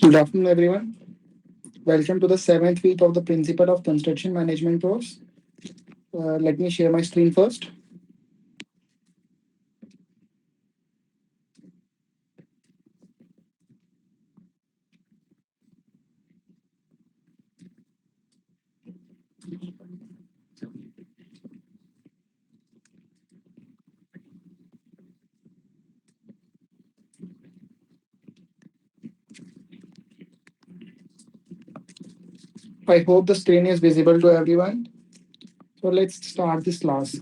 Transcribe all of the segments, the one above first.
Good afternoon, everyone. Welcome to the seventh week of the Principle of Construction Management course. Let me share my screen first. I hope the screen is visible to everyone. So let's start this class.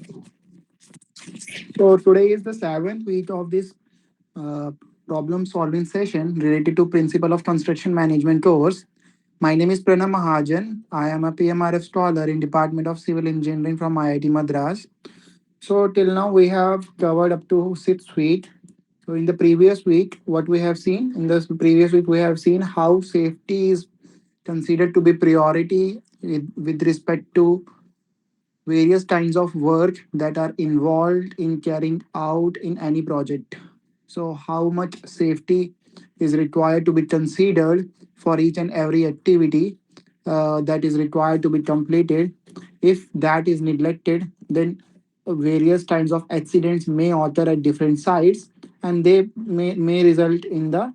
So today is the seventh week of this uh, problem solving session related to Principle of Construction Management course. My name is Pranam Mahajan. I am a PMRF scholar in Department of Civil Engineering from IIT Madras. So till now we have covered up to sixth week. So in the previous week, what we have seen in this previous week, we have seen how safety is considered to be priority with respect to various kinds of work that are involved in carrying out in any project. So how much safety is required to be considered for each and every activity that is required to be completed. If that is neglected, then various kinds of accidents may occur at different sites, and they may result in the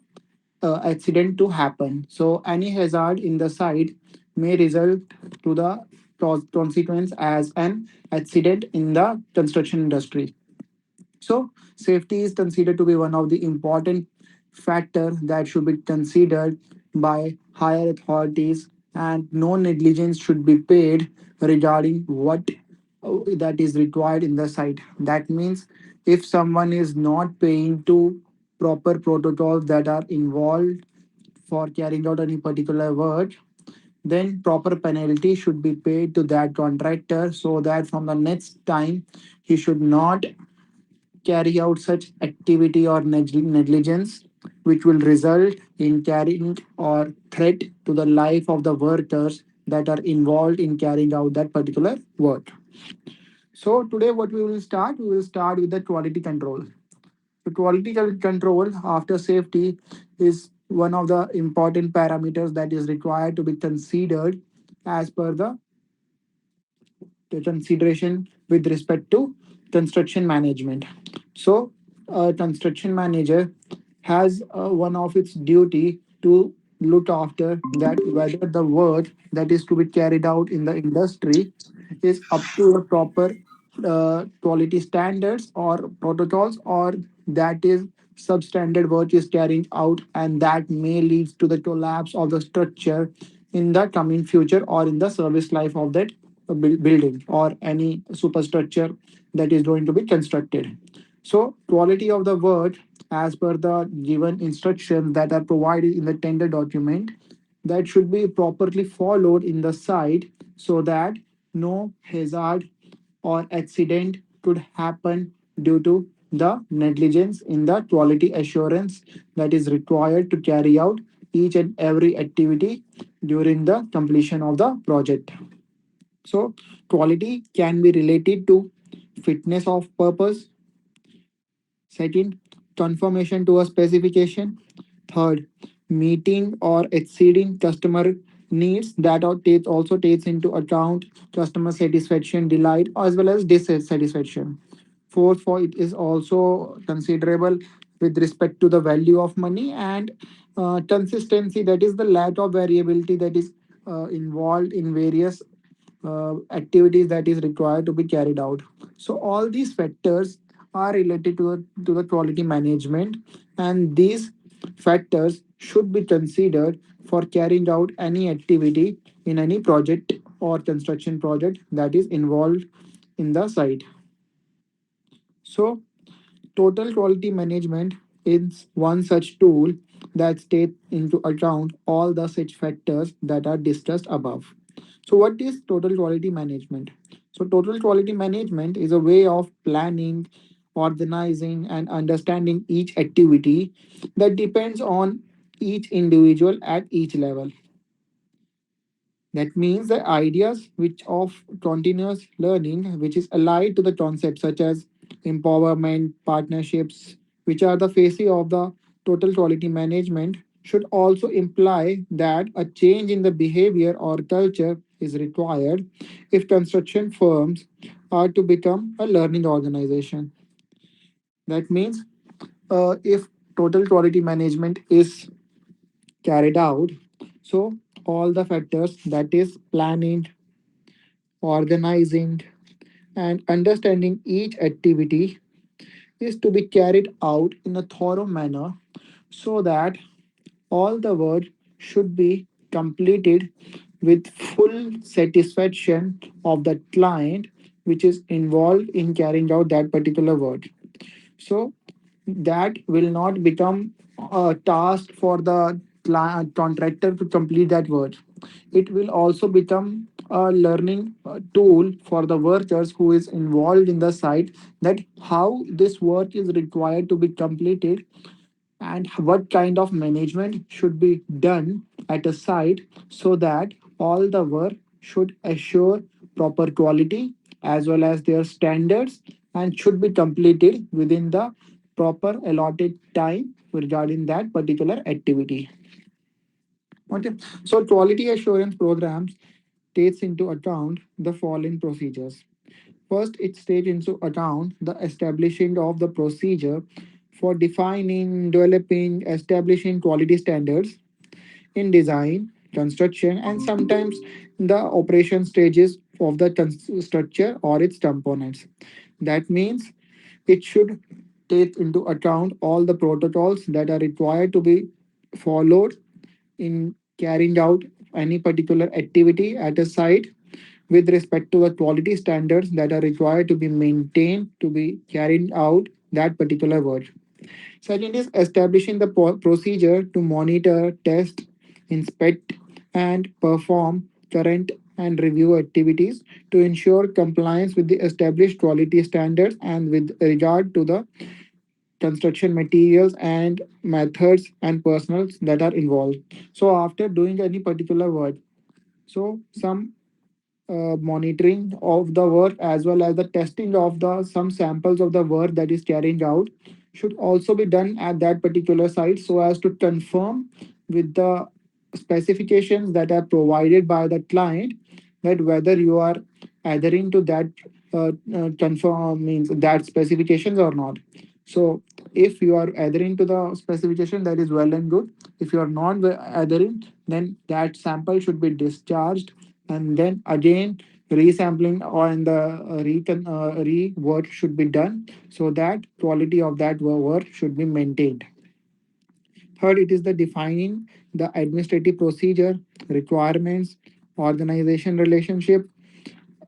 accident to happen. So any hazard in the site may result to the consequence as an accident in the construction industry. So safety is considered to be one of the important factor that should be considered by higher authorities, and no negligence should be paid regarding what that is required in the site. That means if someone is not paying to proper protocols that are involved for carrying out any particular work, then proper penalty should be paid to that contractor so that from the next time he should not carry out such activity or negligence which will result in carrying or threat to the life of the workers that are involved in carrying out that particular work. So today what we will start with the quality control. The quality control after safety is one of the important parameters that is required to be considered as per the consideration with respect to construction management. So, a construction manager has one of its duty to look after that whether the work that is to be carried out in the industry is up to the proper quality standards or protocols, or that is substandard work is carrying out, and that may lead to the collapse of the structure in the coming future or in the service life of that building or any superstructure that is going to be constructed. So, quality of the work as per the given instructions that are provided in the tender document, that should be properly followed in the site so that no hazard or accident could happen due to the negligence in the quality assurance that is required to carry out each and every activity during the completion of the project. So, quality can be related to fitness of purpose. Second, confirmation to a specification. Third, meeting or exceeding customer needs that also takes into account customer satisfaction, delight, as well as dissatisfaction. Fourth, for it is also considerable with respect to the value of money and consistency, that is the lack of variability that is involved in various activities that is required to be carried out. So all these factors are related to the quality management, and these factors should be considered for carrying out any activity in any project or construction project that is involved in the site. So total quality management is one such tool that takes into account all the such factors that are discussed above. So, what is total quality management? So, total quality management is a way of planning, organizing, and understanding each activity that depends on each individual at each level. That means the ideas which of continuous learning, which is allied to the concepts such as empowerment, partnerships, which are the face of the total quality management, should also imply that a change in the behavior or culture is required if construction firms are to become a learning organization. That means if total quality management is carried out, so all the factors, that is planning, organizing, and understanding each activity is to be carried out in a thorough manner so that all the work should be completed with full satisfaction of the client which is involved in carrying out that particular work. So that will not become a task for the contractor to complete that work. It will also become a learning tool for the workers who is involved in the site, that how this work is required to be completed and what kind of management should be done at a site so that all the work should assure proper quality as well as their standards and should be completed within the proper allotted time regarding that particular activity. Okay, so quality assurance programs takes into account the following procedures. First, it takes into account the establishing of the procedure for defining, developing, establishing quality standards in design, construction, and sometimes the operation stages of the structure or its components. That means it should take into account all the protocols that are required to be followed in carrying out any particular activity at a site with respect to the quality standards that are required to be maintained to be carrying out that particular work. Second is establishing the procedure to monitor, test, inspect, and perform current and review activities to ensure compliance with the established quality standards and with regard to the construction materials and methods and personnel that are involved. So after doing any particular work, so some monitoring of the work as well as the testing of the some samples of the work that is carrying out should also be done at that particular site so as to confirm with the specifications that are provided by the client that whether you are adhering to that confirm means that specifications or not. So if you are adhering to the specification, that is well and good. If you are not adhering, then that sample should be discharged and then again resampling or in the rework should be done so that quality of that work should be maintained. Third, it is the defining the administrative procedure, requirements, organization relationship,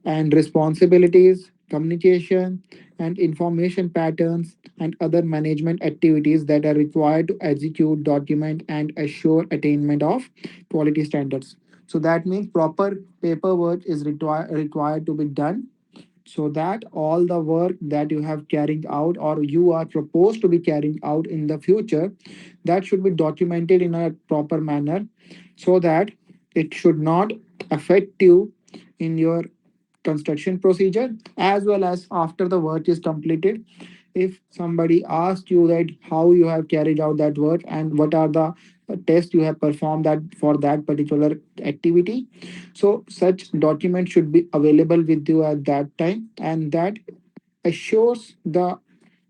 and responsibilities, communication, and information patterns, and other management activities that are required to execute, document, and assure attainment of quality standards. So that means proper paperwork is required to be done so that all the work that you have carried out or you are proposed to be carrying out in the future, that should be documented in a proper manner so that it should not affect you in your construction procedure as well as after the work is completed. If somebody asks you that how you have carried out that work and what are the tests you have performed that for that particular activity, so such document should be available with you at that time and that assures the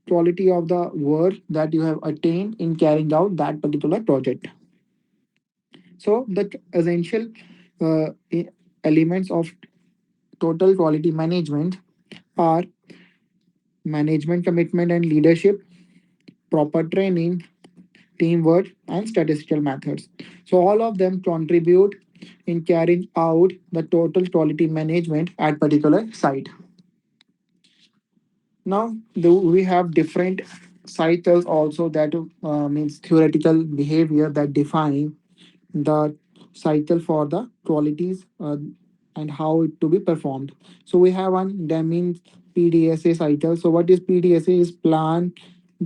quality of the work that you have attained in carrying out that particular project. So the essential elements of total quality management are management commitment and leadership, proper training, teamwork, and statistical methods. So, all of them contribute in carrying out the total quality management at particular site. Now, we have different cycles also that means theoretical behavior that define the cycle for the qualities and how it to be performed. So we have one that means PDSA cycle. So what is PDSA is plan,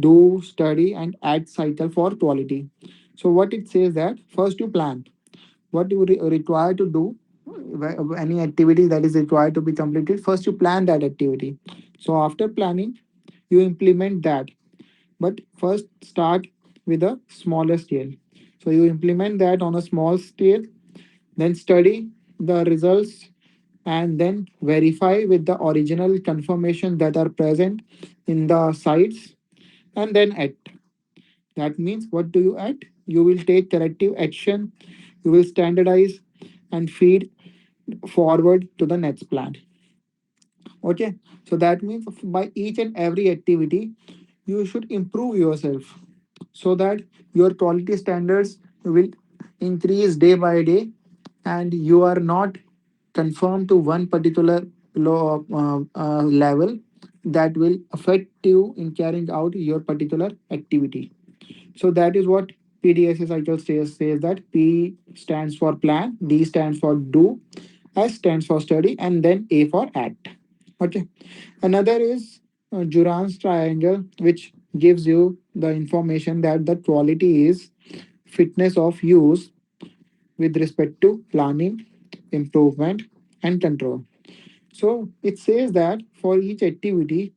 do, study, and act cycle for quality. So what it says that first you plan what you require to do any activity that is required to be completed. First you plan that activity. So after planning, you implement that but first start with a smaller scale. So you implement that on a small scale, then study the results, and then verify with the original confirmation that are present in the sites, and then act. That means, what do you act? You will take corrective action, you will standardize and feed forward to the next plan. Okay, so that means by each and every activity, you should improve yourself so that your quality standards will increase day by day, and you are not conformed to one particular level that will affect you in carrying out your particular activity. So that is what PDSA cycle says that P stands for plan, D stands for do, S stands for study, and then A for act. Okay. Another is Duran's triangle, which gives you the information that the quality is fitness of use with respect to planning, improvement, and control. So it says that for each activity,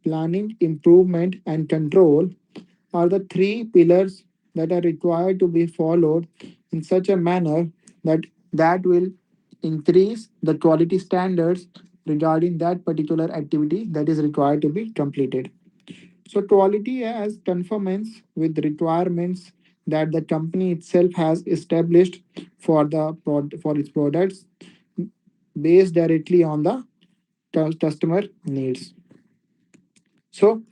planning, improvement, and control are the three pillars that are required to be followed in such a manner that will increase the quality standards regarding that particular activity that is required to be completed. So quality has conformance with requirements that the company itself has established for for its products based directly on the customer needs. So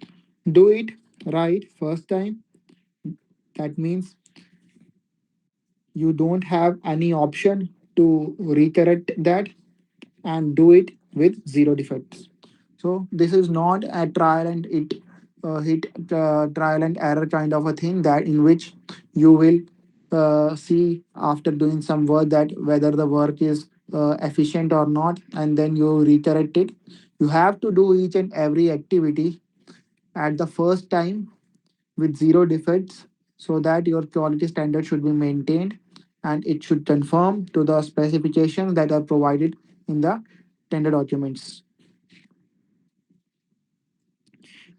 do it right first time. That means you don't have any option to recorrect that, and do it with zero defects. So this is not a trial and it hit trial and error kind of a thing, that in which you will see after doing some work that whether the work is efficient or not, and then you recorrect it. You have to do each and every activity at the first time with zero defects, so that your quality standard should be maintained and it should conform to the specifications that are provided in the tender documents.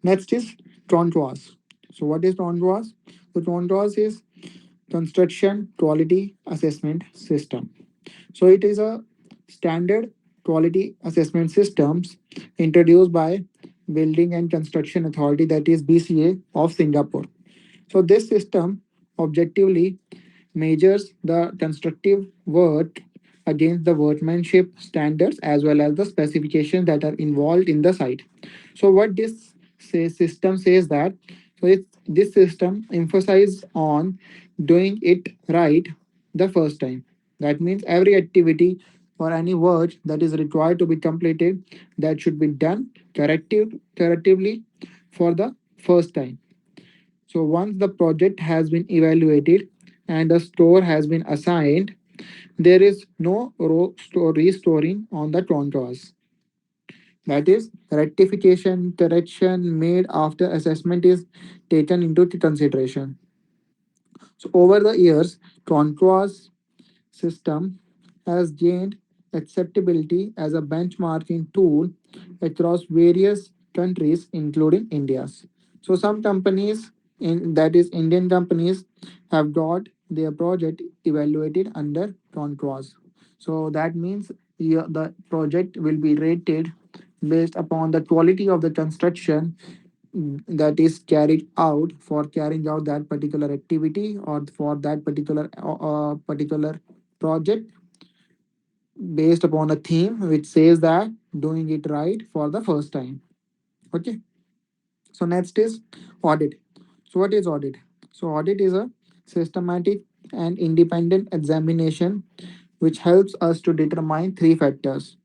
Next is Trontoise. So what is Trontoise? So Trontoise is construction quality assessment system. So it is a standard quality assessment systems introduced by Building and Construction Authority, that is BCA of Singapore. So this system objectively measures the constructive work against the workmanship standards as well as the specifications that are involved in the site. So what this system says that, this system emphasizes on doing it right the first time. That means every activity or any work that is required to be completed, that should be done correctively for the first time. So once the project has been evaluated and a store has been assigned, there is no restoring on the contours. That is, rectification, correction made after assessment is taken into consideration. So over the years, contours system has gained acceptability as a benchmarking tool across various countries, including India's. So some companies, that is Indian companies, have got their project evaluated under contours. So that means the project will be rated based upon the quality of the construction that is carried out for carrying out that particular activity or for that particular project, based upon a theme which says that doing it right for the first time. Okay. So next is audit. So what is audit? So audit is a systematic and independent examination which helps us to determine three factors.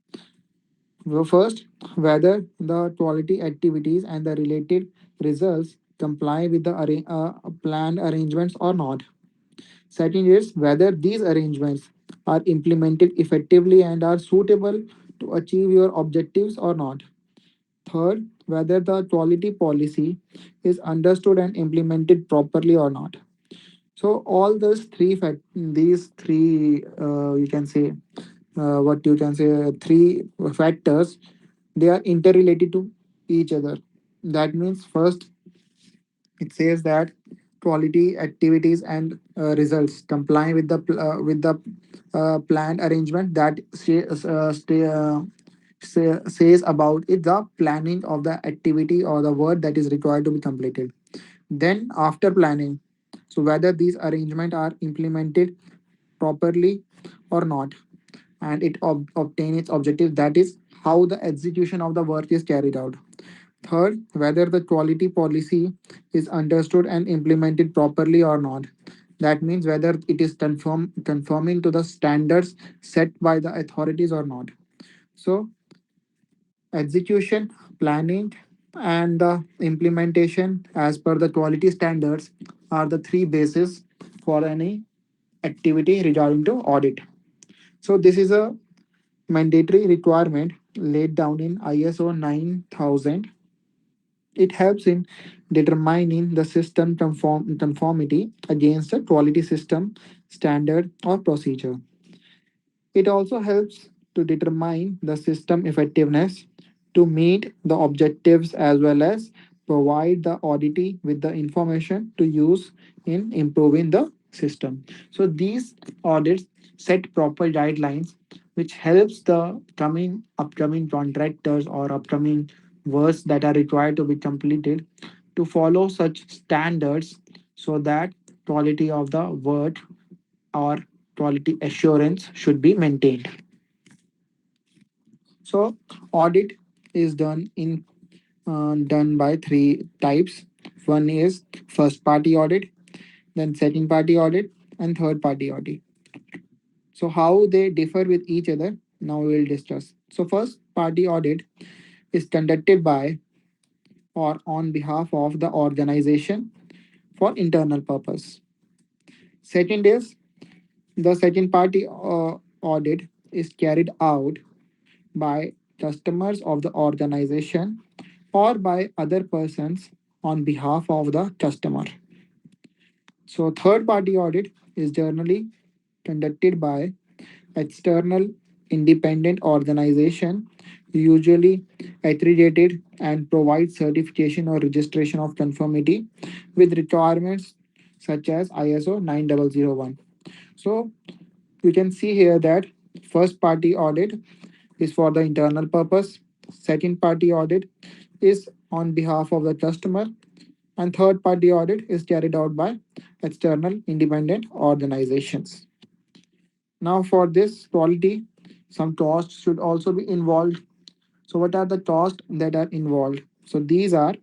Well, first, whether the quality activities and the related results comply with the planned arrangements or not. Second is whether these arrangements are implemented effectively and are suitable to achieve your objectives or not. Third, whether the quality policy is understood and implemented properly or not. So all these three, you can say, what you can say, three factors, they are interrelated to each other. That means first, it says that quality activities and results complying with the planned arrangement that says about it the planning of the activity or the work that is required to be completed. Then after planning, so whether these arrangements are implemented properly or not, and it obtain its objective, that is how the execution of the work is carried out. Third, whether the quality policy is understood and implemented properly or not. That means whether it is conforming to the standards set by the authorities or not. So, execution, planning, and the implementation as per the quality standards are the three bases for any activity regarding to audit. So, this is a mandatory requirement laid down in ISO 9000. It helps in determining the system conformity against a quality system standard or procedure. It also helps to determine the system effectiveness to meet the objectives as well as provide the auditee with the information to use in improving the system. So these audits set proper guidelines which helps the coming upcoming contractors or upcoming works that are required to be completed to follow such standards so that quality of the work or quality assurance should be maintained. So audit is done by three types. One is first party audit, then second party audit, and third party audit. So how they differ with each other, now we will discuss. So first party audit is conducted by or on behalf of the organization for internal purpose. Second is the second party audit is carried out by customers of the organization or by other persons on behalf of the customer. So, third party audit is generally conducted by external independent organization, usually accredited and provides certification or registration of conformity with requirements such as ISO 9001. So, you can see here that first party audit is for the internal purpose, second party audit is on behalf of the customer, and third party audit is carried out by external independent organizations. Now, for this quality, some costs should also be involved. So, what are the costs that are involved? So, these are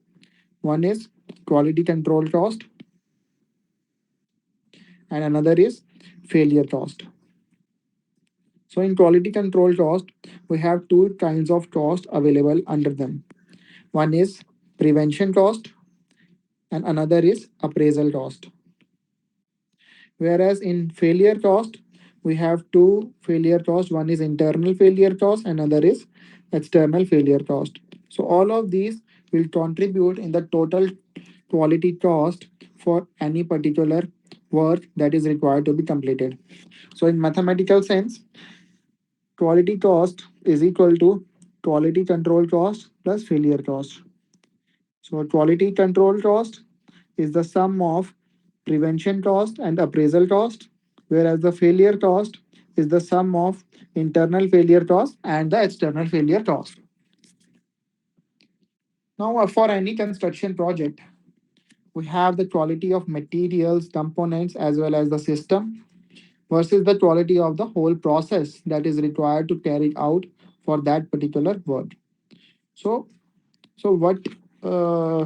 one is quality control cost, and another is failure cost. So, in quality control cost, we have two kinds of cost available under them. One is prevention cost, and another is appraisal cost. Whereas in failure cost, we have two failure cost. One is internal failure cost, and another is external failure cost. So all of these will contribute in the total quality cost for any particular work that is required to be completed. So in mathematical sense, quality cost is equal to quality control cost plus failure cost. So quality control cost is the sum of prevention cost and appraisal cost, whereas the failure cost is the sum of internal failure cost and the external failure cost. Now, for any construction project, we have the quality of materials, components, as well as the system versus the quality of the whole process that is required to carry out for that particular work. So, what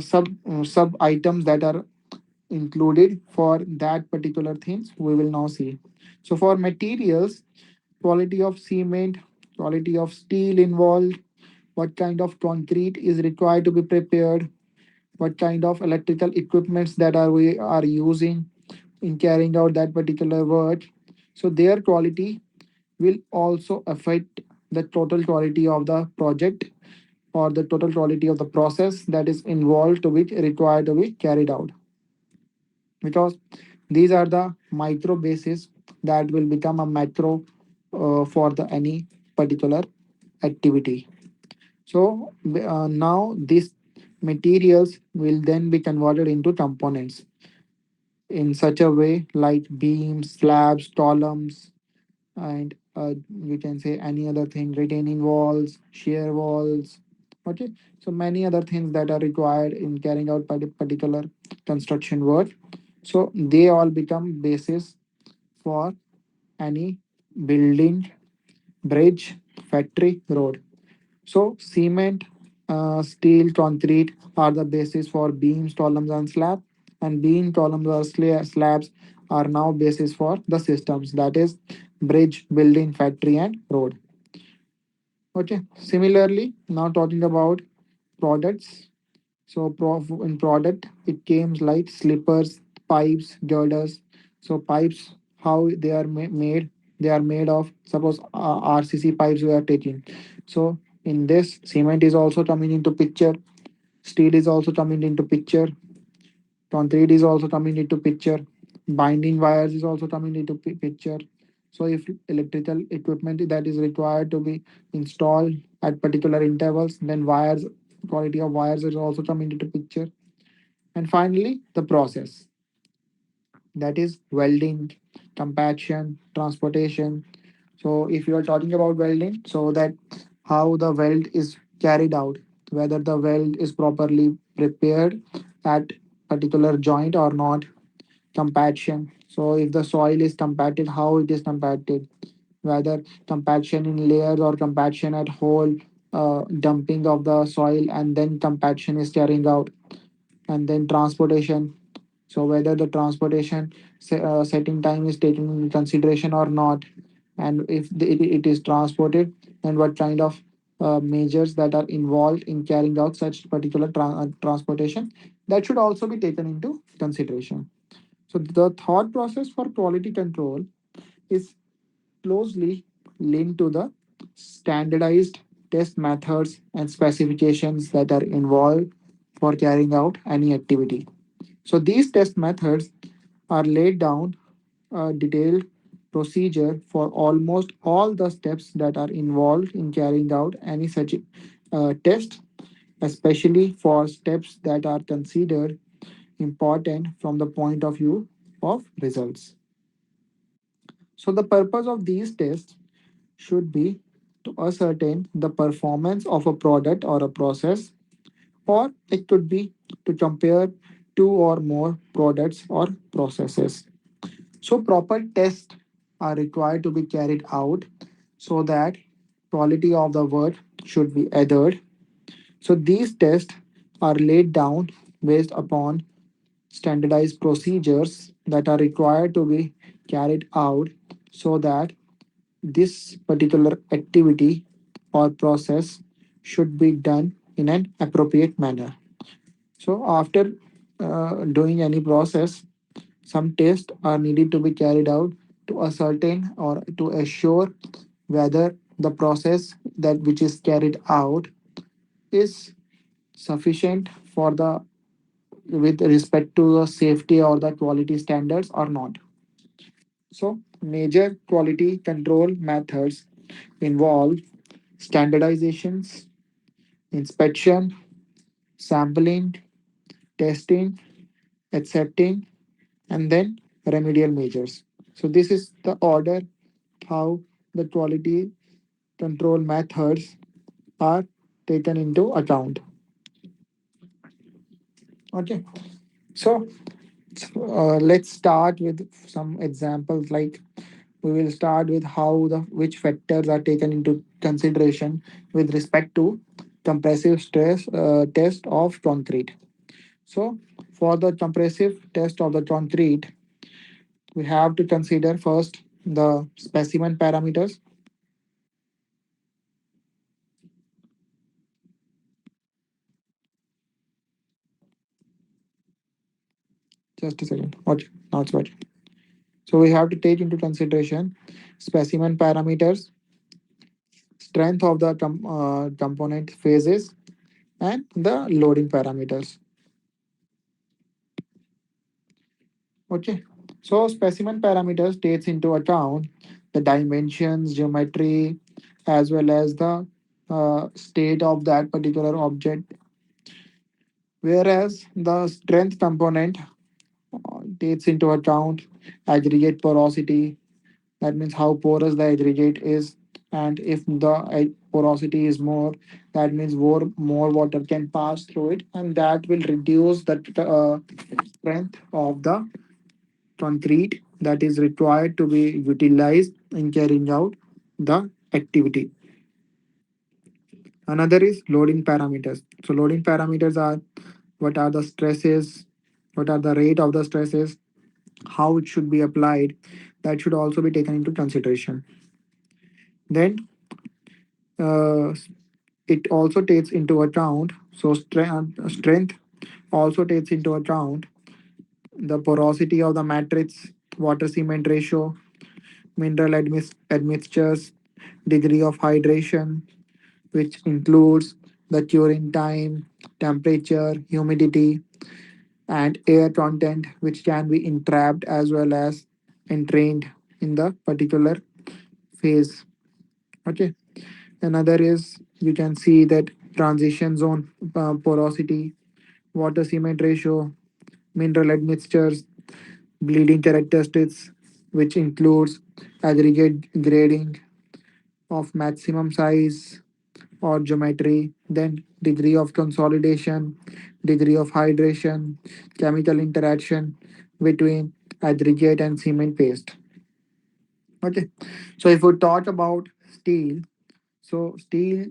sub items that are included for that particular things we will now see. So for materials, quality of cement, quality of steel involved, what kind of concrete is required to be prepared, what kind of electrical equipments that are we are using in carrying out that particular work. So their quality will also affect the total quality of the project or the total quality of the process that is involved to be required to be carried out, because these are the micro bases that will become a macro for the any particular activity. So now these materials will then be converted into components. in such a way like beams, slabs, columns, and we can say any other thing, retaining walls, shear walls. Okay, so many other things that are required in carrying out particular construction work. So they all become basis for any building, bridge, factory, road. So cement, steel, concrete are the basis for beams, columns, and slab. And beam, columns, or slabs are now basis for the systems. That is bridge, building, factory, and road. Okay. Similarly, now talking about products. So in product, it came like slippers, pipes, girders. So pipes, how they are made? They are made of, suppose RCC pipes we are taking. So in this, cement is also coming into picture. Steel is also coming into picture. Concrete is also coming into picture. Binding wires is also coming into picture. So if electrical equipment that is required to be installed at particular intervals, then wires, quality of wires is also coming into picture. And finally, the process, that is welding, compaction, transportation. So if you are talking about welding, so that how the weld is carried out, whether the weld is properly prepared at particular joint or not. Compaction, so if the soil is compacted, how it is compacted, whether compaction in layers or compaction at whole, dumping of the soil and then compaction is carrying out. And then transportation, so whether the transportation setting time is taken into consideration or not, and if it is transported, and what kind of measures that are involved in carrying out such particular transportation, that should also be taken into consideration. So the thought process for quality control is closely linked to the standardized test methods and specifications that are involved for carrying out any activity. So these test methods are laid down a detailed procedure for almost all the steps that are involved in carrying out any such test, especially for steps that are considered important from the point of view of results. So the purpose of these tests should be to ascertain the performance of a product or a process, or it could be to compare two or more products or processes. So proper tests are required to be carried out so that quality of the work should be adhered. So these tests are laid down based upon standardized procedures that are required to be carried out so that this particular activity or process should be done in an appropriate manner. So, after doing any process, some tests are needed to be carried out to ascertain or to assure whether the process that which is carried out is sufficient for the with respect to the safety or the quality standards or not. So, major quality control methods involve standardizations, inspection, sampling, testing, accepting, and then remedial measures. So, this is the order how the quality control methods are taken into account. Okay, so let's start with some examples. Like we will start with how the which factors are taken into consideration with respect to compressive stress test of concrete. So for the compressive test of the concrete, we have to consider first the specimen parameters. Just a second. Okay, now it's working. So we have to take into consideration specimen parameters, strength of the component phases, and the loading parameters. Okay. So specimen parameters takes into account the dimensions, geometry, as well as the state of that particular object. Whereas the strength component takes into account aggregate porosity. That means how porous the aggregate is. And if the porosity is more, that means more water can pass through it, and that will reduce the strength of the concrete that is required to be utilized in carrying out the activity. Another is loading parameters. So loading parameters are what are the stresses, what are the rate of the stresses, how it should be applied. That should also be taken into consideration. Then uh, it also takes into account, so strength also takes into account the porosity of the matrix, water cement ratio, mineral admixtures, degree of hydration, which includes the curing time, temperature, humidity, and air content, which can be entrapped as well as entrained in the particular phase. Okay. Another is you can see that transition zone porosity, water cement ratio, mineral admixtures, bleeding characteristics, which includes aggregate grading of maximum size or geometry, then degree of consolidation, degree of hydration, chemical interaction between aggregate and cement paste. Okay, so if we talk about steel, so steel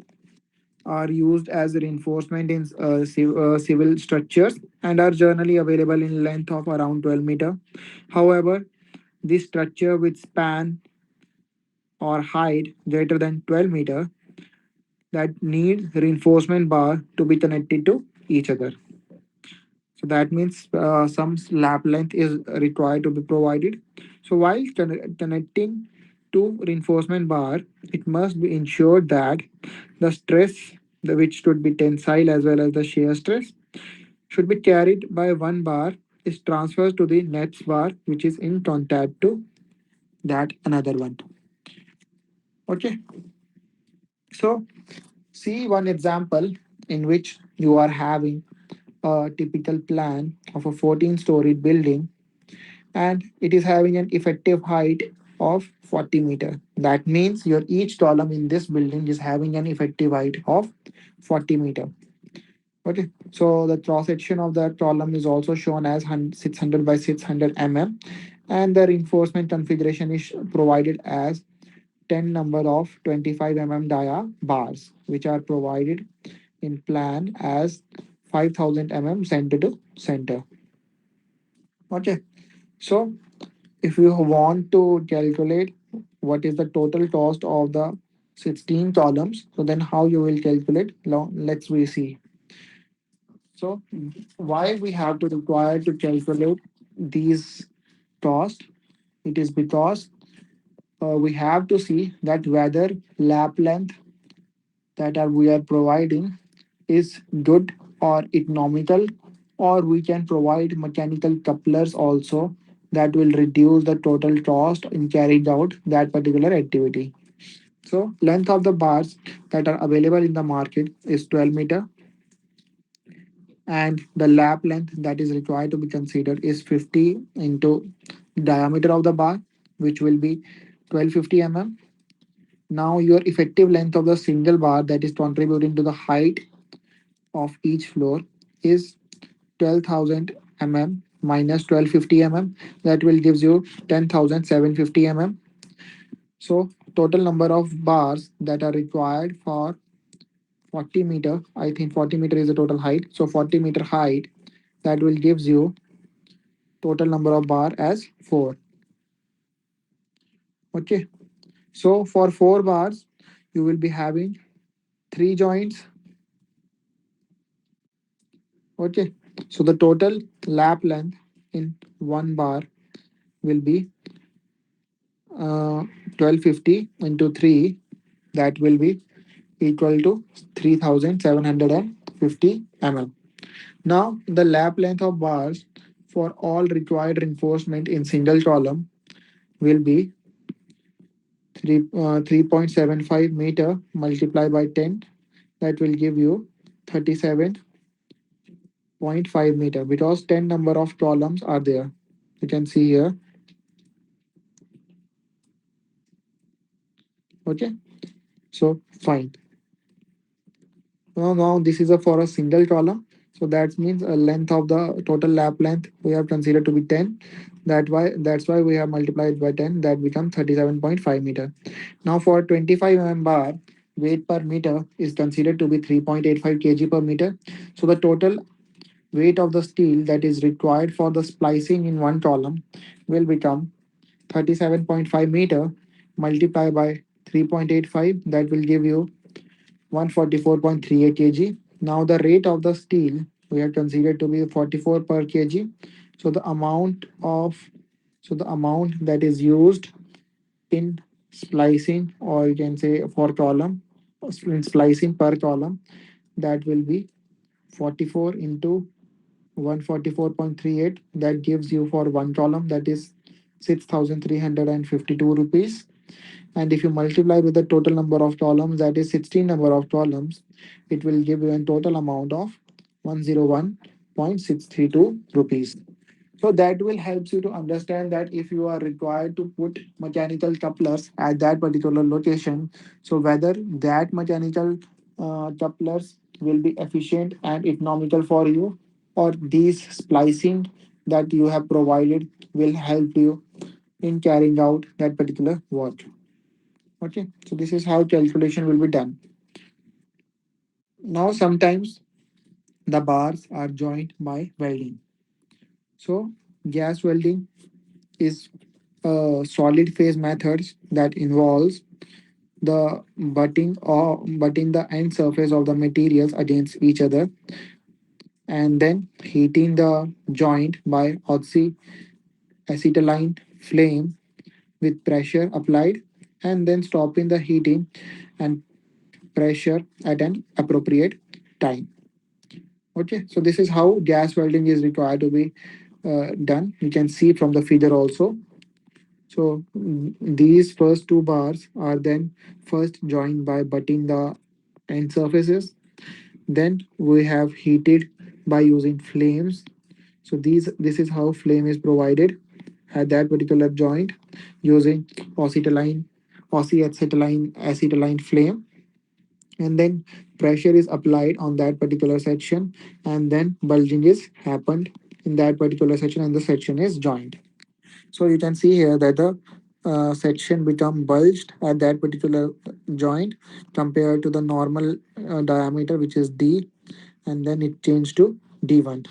are used as reinforcement in civil structures and are generally available in length of around 12 meter. However, this structure with span or height greater than 12 meter that need reinforcement bar to be connected to each other. So that means some slab length is required to be provided. So while connecting to reinforcement bar, it must be ensured that the stress, which should be tensile as well as the shear stress, should be carried by one bar is transferred to the next bar, which is in contact to that another one. Okay, so see one example in which you are having a typical plan of a 14-story building, and it is having an effective height of 40 meter. That means your each column in this building is having an effective height of 40 meter. Okay, so the cross section of that column is also shown as 600 by 600 mm, and the reinforcement configuration is provided as 10 number of 25 dia bars, which are provided in plan as 5000 center to center. Okay, so if you want to calculate what is the total cost of the 16 columns, so then how you will calculate? Let's we see. So why we have to require to calculate these cost? It is because we have to see that whether lap length that we are providing is good or economical, or we can provide mechanical couplers also that will reduce the total cost in carrying out that particular activity. So length of the bars that are available in the market is 12 meter, and the lap length that is required to be considered is 50 into diameter of the bar, which will be 1250 mm. Now your effective length of the single bar that is contributing to the height of each floor is 12,000 mm minus 1250 mm. That will gives you 10,750 mm. So total number of bars that are required for 40 meter, I think 40 meter is the total height. So 40 meter height, that will gives you total number of bar as 4. Okay, so for 4 bars you will be having 3 joints. Okay, so the total lap length in one bar will be 1250 into 3, that will be equal to 3750 mm. Now the lap length of bars for all required reinforcement in single column will be 3.75 meter multiplied by 10, that will give you 37.5 meter because 10 number of columns are there. You can see here. Okay. So fine. Now this is a for a single column. So that means a length of the total lap length we have considered to be 10. That's why we have multiplied by 10. That becomes 37.5 meter. Now for 25 bar, weight per meter is considered to be 3.85 kg per meter. So the total weight of the steel that is required for the splicing in one column will become 37.5 meter multiplied by 3.85. That will give you 144.38 kg. Now the rate of the steel we have considered to be 44 per kg. So the amount that is used in splicing, or you can say for column, in splicing per column, that will be 44 into 144.38. That gives you for one column, that is 6,352 rupees. And if you multiply with the total number of columns, that is 16 number of columns, it will give you a total amount of 101.632 rupees. So that will help you to understand that if you are required to put mechanical couplers at that particular location, so whether that mechanical couplers will be efficient and economical for you, or these splicing that you have provided will help you in carrying out that particular work. Okay, so this is how calculation will be done. Now, sometimes the bars are joined by welding. So, gas welding is a solid phase methods that involves the butting the end surface of the materials against each other, and then heating the joint by acetylene flame with pressure applied, and then stopping the heating and pressure at an appropriate time. Okay, so this is how gas welding is required to be done. You can see from the figure also. So these first two bars are then first joined by butting the end surfaces. Then we have heated by using flames. So this is how flame is provided at that particular joint using acetylene, acetylene flame, and then pressure is applied on that particular section, and then bulging is happened in that particular section, and the section is joined. So you can see here that the section become bulged at that particular joint compared to the normal diameter, which is D, and then it changed to D1.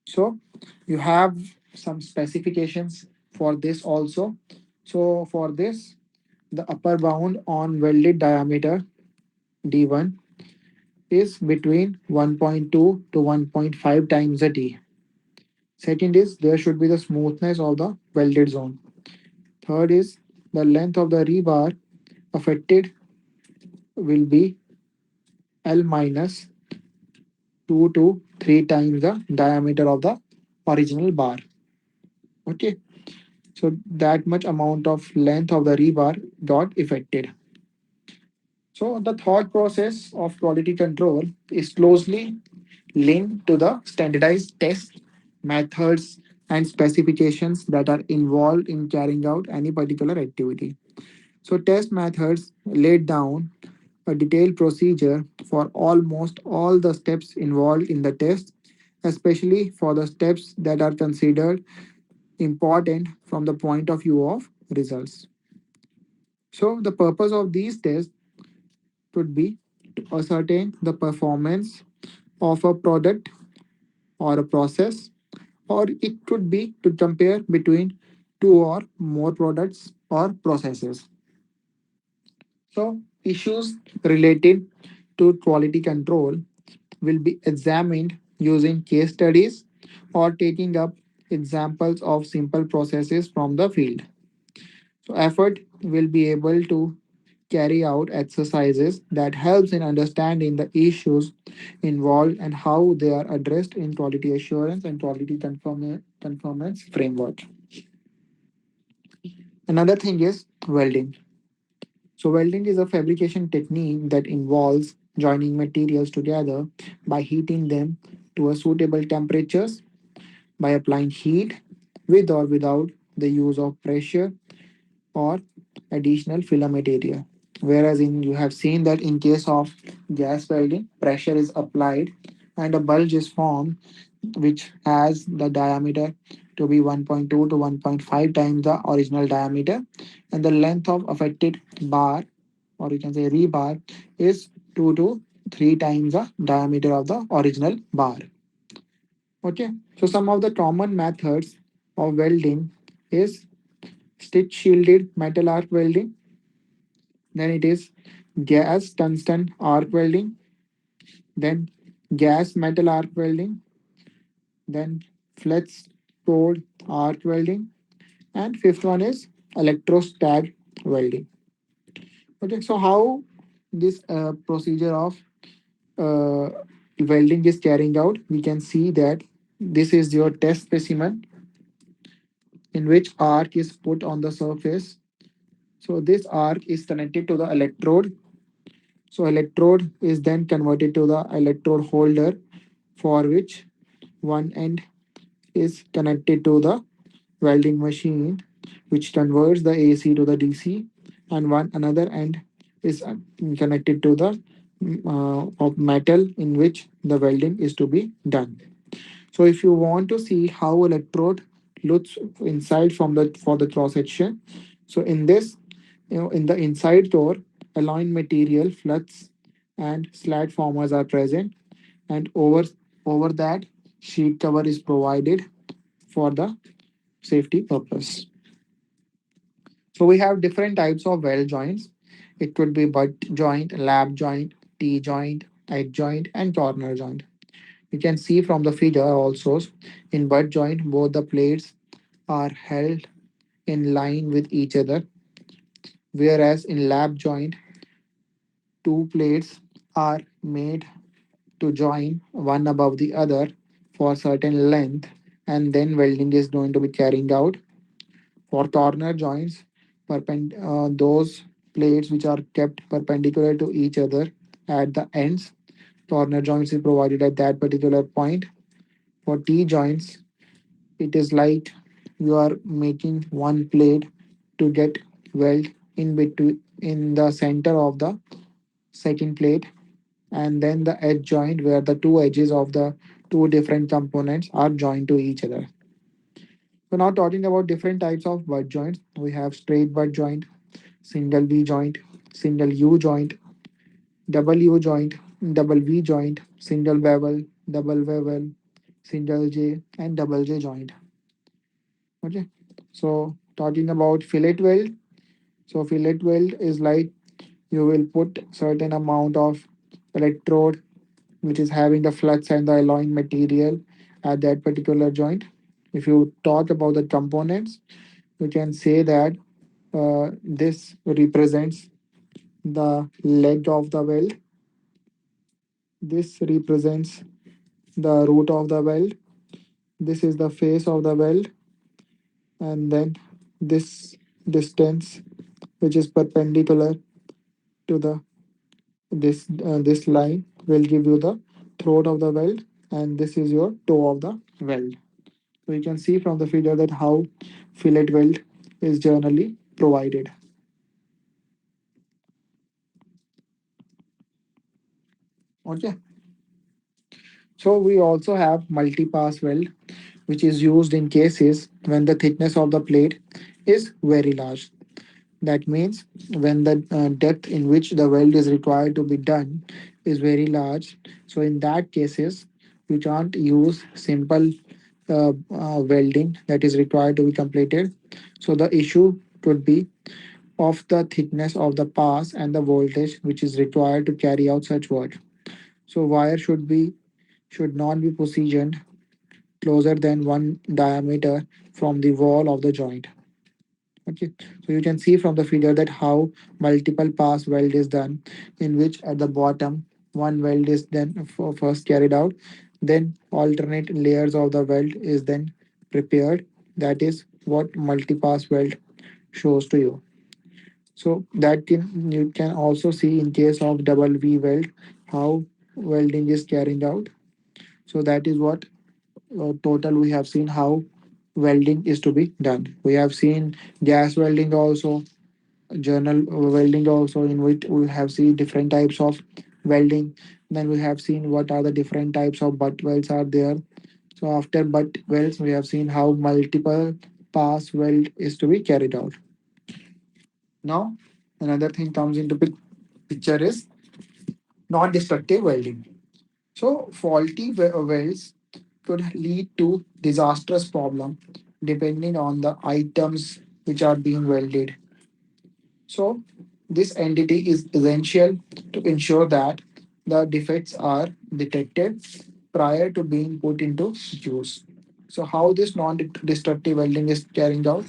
So you have some specifications for this also. So for this, the upper bound on welded diameter D1 is between 1.2 to 1.5 times the D. Second is there should be the smoothness of the welded zone. Third is the length of the rebar affected will be L minus 2 to 3 times the diameter of the original bar. Okay, so that much amount of length of the rebar got affected. So the thought process of quality control is closely linked to the standardized test methods and specifications that are involved in carrying out any particular activity. So test methods laid down a detailed procedure for almost all the steps involved in the test, especially for the steps that are considered important from the point of view of results. So the purpose of these tests could be to ascertain the performance of a product or a process, or it could be to compare between two or more products or processes. So, issues related to quality control will be examined using case studies or taking up examples of simple processes from the field. So, effort will be able to carry out exercises that helps in understanding the issues involved and how they are addressed in quality assurance and quality conformance framework. Another thing is welding. So welding is a fabrication technique that involves joining materials together by heating them to a suitable temperatures, by applying heat, with or without the use of pressure or additional filament area. Whereas in you have seen that in case of gas welding, pressure is applied and a bulge is formed which has the diameter to be 1.2 to 1.5 times the original diameter, and the length of affected bar, or you can say rebar, is 2 to 3 times the diameter of the original bar. Okay, so some of the common methods of welding is stitch shielded metal arc welding, then it is gas tungsten arc welding, then gas metal arc welding, then flex cord arc welding, and fifth one is electrostag welding. Okay, so how this procedure of uh, welding is carrying out, we can see that this is your test specimen in which arc is put on the surface. So this arc is connected to the electrode. So electrode is then converted to the electrode holder, for which one end is connected to the welding machine, which converts the AC to the DC, and one another end is connected to the of metal in which the welding is to be done. So if you want to see how electrode looks inside from the for the cross section, so in this, in the inside door, alloying material, flux, and slat formers are present, and over that sheet cover is provided for the safety purpose. So we have different types of weld joints. It could be butt joint, lap joint, T joint, edge joint, and corner joint. You can see from the figure also, in butt joint both the plates are held in line with each other, whereas in lap joint two plates are made to join one above the other for certain length, and then welding is going to be carried out. For corner joints, those plates which are kept perpendicular to each other at the ends, corner joints is provided at that particular point. For T joints, it is like you are making one plate to get weld in between in the center of the second plate, and then the edge joint where the two edges of the two different components are joined to each other. So now talking about different types of butt joints, we have straight butt joint, single V joint, single U joint, double U joint, double V joint, single bevel, single J, and double J joint. Okay. So talking about fillet weld. So fillet weld is like you will put certain amount of electrode which is having the flux and the alloying material at that particular joint. If you talk about the components, you can say that this represents the leg of the weld. This represents the root of the weld. This is the face of the weld, and then this distance, which is perpendicular to the this line, will give you the throat of the weld, and this is your toe of the weld. So you can see from the figure that how fillet weld is generally provided. Okay. So we also have multi-pass weld, which is used in cases when the thickness of the plate is very large. That means when the depth in which the weld is required to be done is very large. So in that cases, you can't use simple welding that is required to be completed. So the issue could be of the thickness of the pass and the voltage which is required to carry out such work. So wire should not be positioned closer than one diameter from the wall of the joint. Okay, so you can see from the figure that how multiple pass weld is done, in which at the bottom one weld is then first carried out, then alternate layers of the weld is then prepared. That is what multi-pass weld shows to you. So that can you can also see in case of double V weld how welding is carried out. So that is what total we have seen how welding is to be done. We have seen gas welding also, journal welding also, in which we have seen different types of welding. Then we have seen what are the different types of butt welds are there. So after butt welds, we have seen how multiple pass weld is to be carried out. Now, another thing comes into picture is non-destructive welding. So faulty welds could lead to disastrous problem depending on the items which are being welded. So this entity is essential to ensure that the defects are detected prior to being put into use. So how this non-destructive welding is carried out?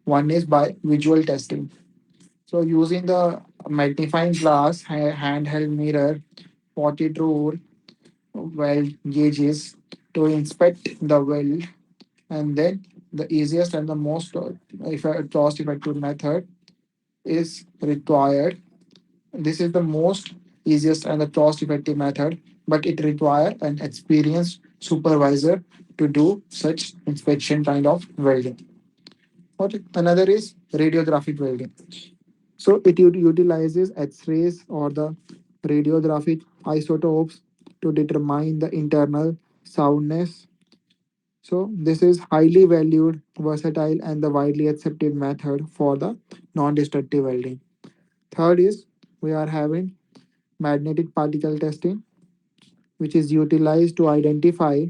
One is by visual testing. So using the magnifying glass, handheld mirror, potted rule, weld gauges to inspect the weld, and then the easiest and the most cost effective method is required. This is the most easiest and the cost effective method, but it requires an experienced supervisor to do such inspection kind of welding. Okay. Another is radiographic welding. So it utilizes X-rays or the radiographic isotopes to determine the internal soundness. So this is highly valued, versatile, and the widely accepted method for the non-destructive welding. Third is we are having magnetic particle testing, which is utilized to identify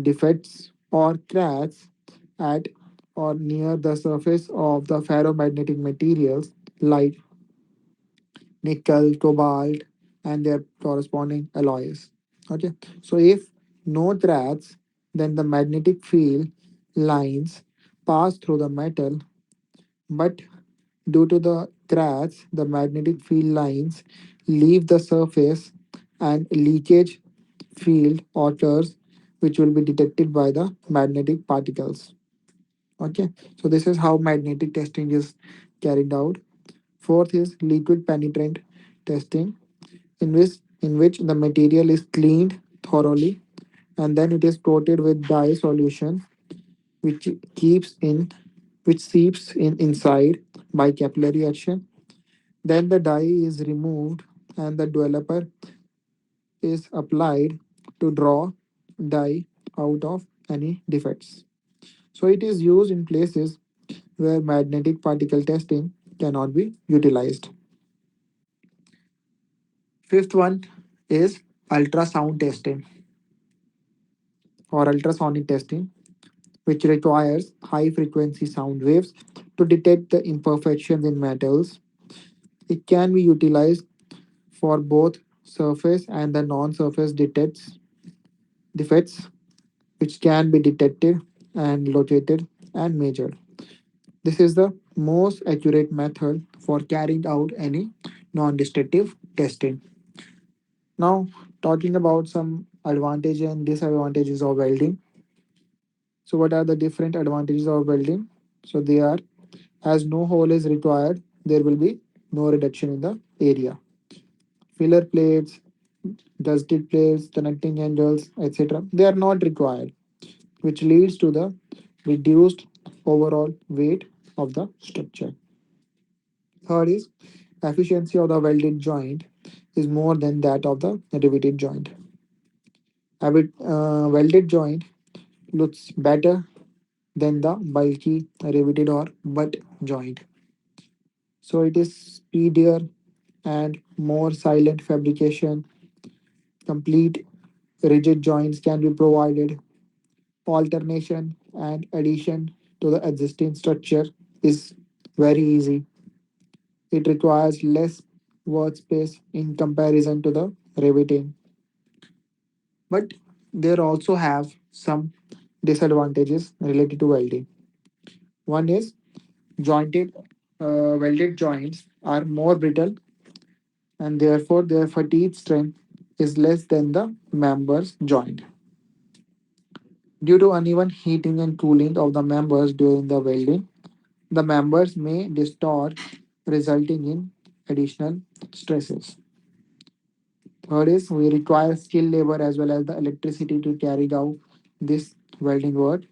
defects or cracks at or near the surface of the ferromagnetic materials like nickel, cobalt, and their corresponding alloys. Okay, so if no cracks, then the magnetic field lines pass through the metal, but due to the cracks, the magnetic field lines leave the surface and leakage field occurs, which will be detected by the magnetic particles. Okay, so this is how magnetic testing is carried out. Fourth is liquid penetrant testing, in which the material is cleaned thoroughly and then it is coated with dye solution, which keeps in which seeps in inside by capillary action. Then the dye is removed and the developer is applied to draw dye out of any defects. So it is used in places where magnetic particle testing cannot be utilized. Fifth one is ultrasound testing or ultrasonic testing, which requires high frequency sound waves to detect the imperfections in metals. It can be utilized for both surface and the non surface defects, which can be detected and located and measured. This is the most accurate method for carrying out any non destructive testing. Now, talking about some advantages and disadvantages of welding. So, what are the different advantages of welding? So, they are as no hole is required, there will be no reduction in the area. Filler plates, dusted plates, connecting handles, etc., they are not required, which leads to the reduced overall weight of the structure. Third is efficiency of the welded joint is more than that of the riveted joint. A welded joint looks better than the bulky riveted or butt joint. So it is speedier and more silent fabrication. Complete rigid joints can be provided. Alternation and addition to the existing structure is very easy. It requires less workspace in comparison to the riveting. But there also have some disadvantages related to welding. One is jointed welded joints are more brittle and therefore their fatigue strength is less than the members joint. Due to uneven heating and cooling of the members during the welding, the members may distort, resulting in additional stresses. Third is we require skilled labor as well as the electricity to carry out this welding work.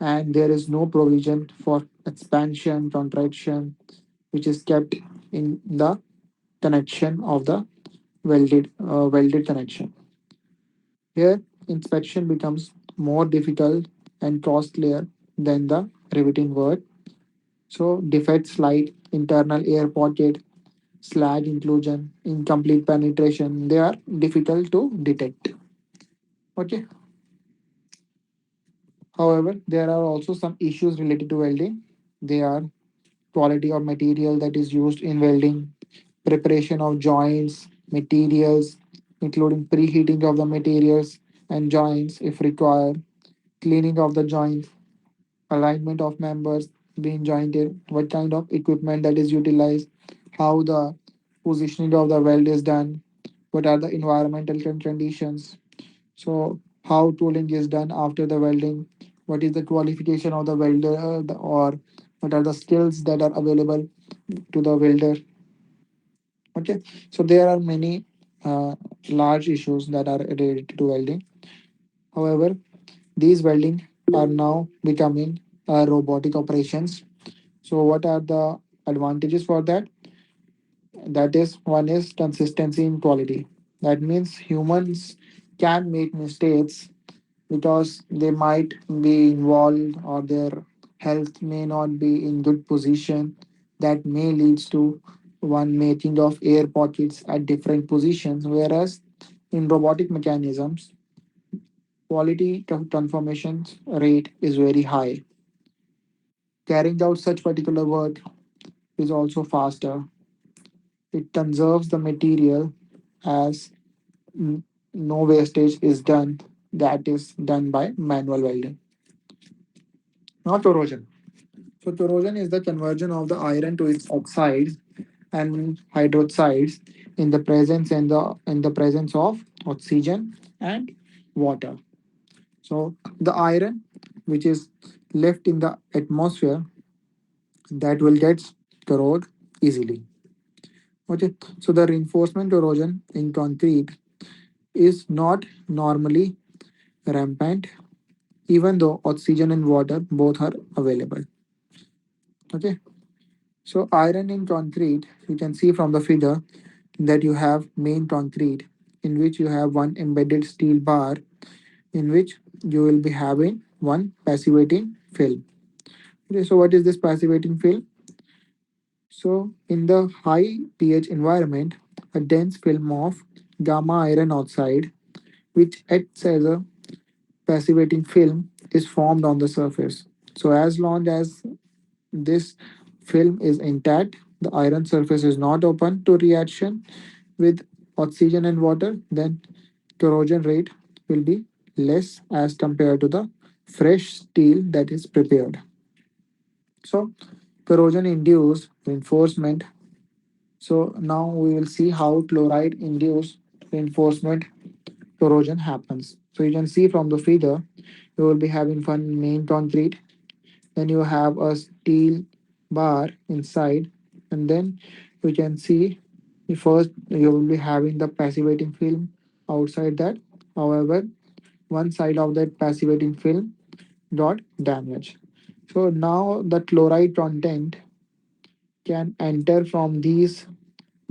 and there is no provision for expansion, contraction, which is kept in the connection of the welded connection. Here, inspection becomes more difficult and costlier than the riveting work. So, defects like internal air pocket, slag inclusion, incomplete penetration, they are difficult to detect. Okay. However, there are also some issues related to welding. They are quality of material that is used in welding, preparation of joints, materials, including preheating of the materials and joints if required, cleaning of the joints, alignment of members being jointed, what kind of equipment that is utilized, how the positioning of the weld is done, what are the environmental conditions, so how tooling is done after the welding, what is the qualification of the welder, or what are the skills that are available to the welder. Okay, so there are many large issues that are related to welding. However, these welding are now becoming robotic operations. So what are the advantages for that? That is, one is consistency in quality. That means humans can make mistakes because they might be involved or their health may not be in good position. That may leads to one making of air pockets at different positions, whereas in robotic mechanisms quality confirmation rate is very high. Carrying out such particular work is also faster. It conserves the material as n- no wastage is done, that is done by manual welding. Not corrosion. So corrosion is the conversion of the iron to its oxides and hydroxides in the presence of oxygen and water. So the iron which is left in the atmosphere, that will get corrode easily. Okay, so the reinforcement corrosion in concrete is not normally rampant, even though oxygen and water both are available. Okay, so iron in concrete, you can see from the figure that you have main concrete in which you have one embedded steel bar in which you will be having one passivating film. Okay, so what is this passivating film? So in the high pH environment, a dense film of gamma iron oxide, which acts as a passivating film, is formed on the surface. So as long as this film is intact, the iron surface is not open to reaction with oxygen and water, then corrosion rate will be less as compared to the fresh steel that is prepared. So corrosion induced reinforcement. So now we will see how chloride induced reinforcement corrosion happens. So you can see from the figure, you will be having one main concrete, then you have a steel bar inside, and then you can see first you will be having the passivating film outside that. However, one side of that passivating film got damaged. So now the chloride content can enter from these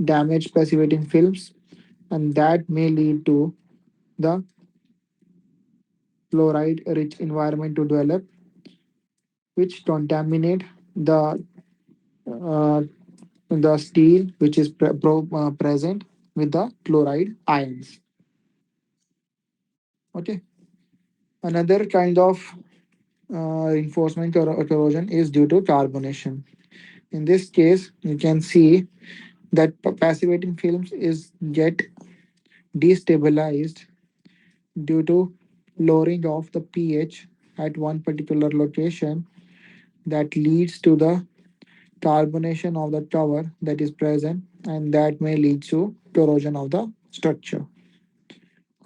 damaged passivating films, and that may lead to the chloride rich environment to develop, which contaminate uh, the steel which is present with the chloride ions. Okay, another kind of reinforcement corrosion is due to carbonation. In this case, you can see that passivating films is get destabilized due to lowering of the pH at one particular location, that leads to the carbonation of the cover that is present, and that may lead to corrosion of the structure.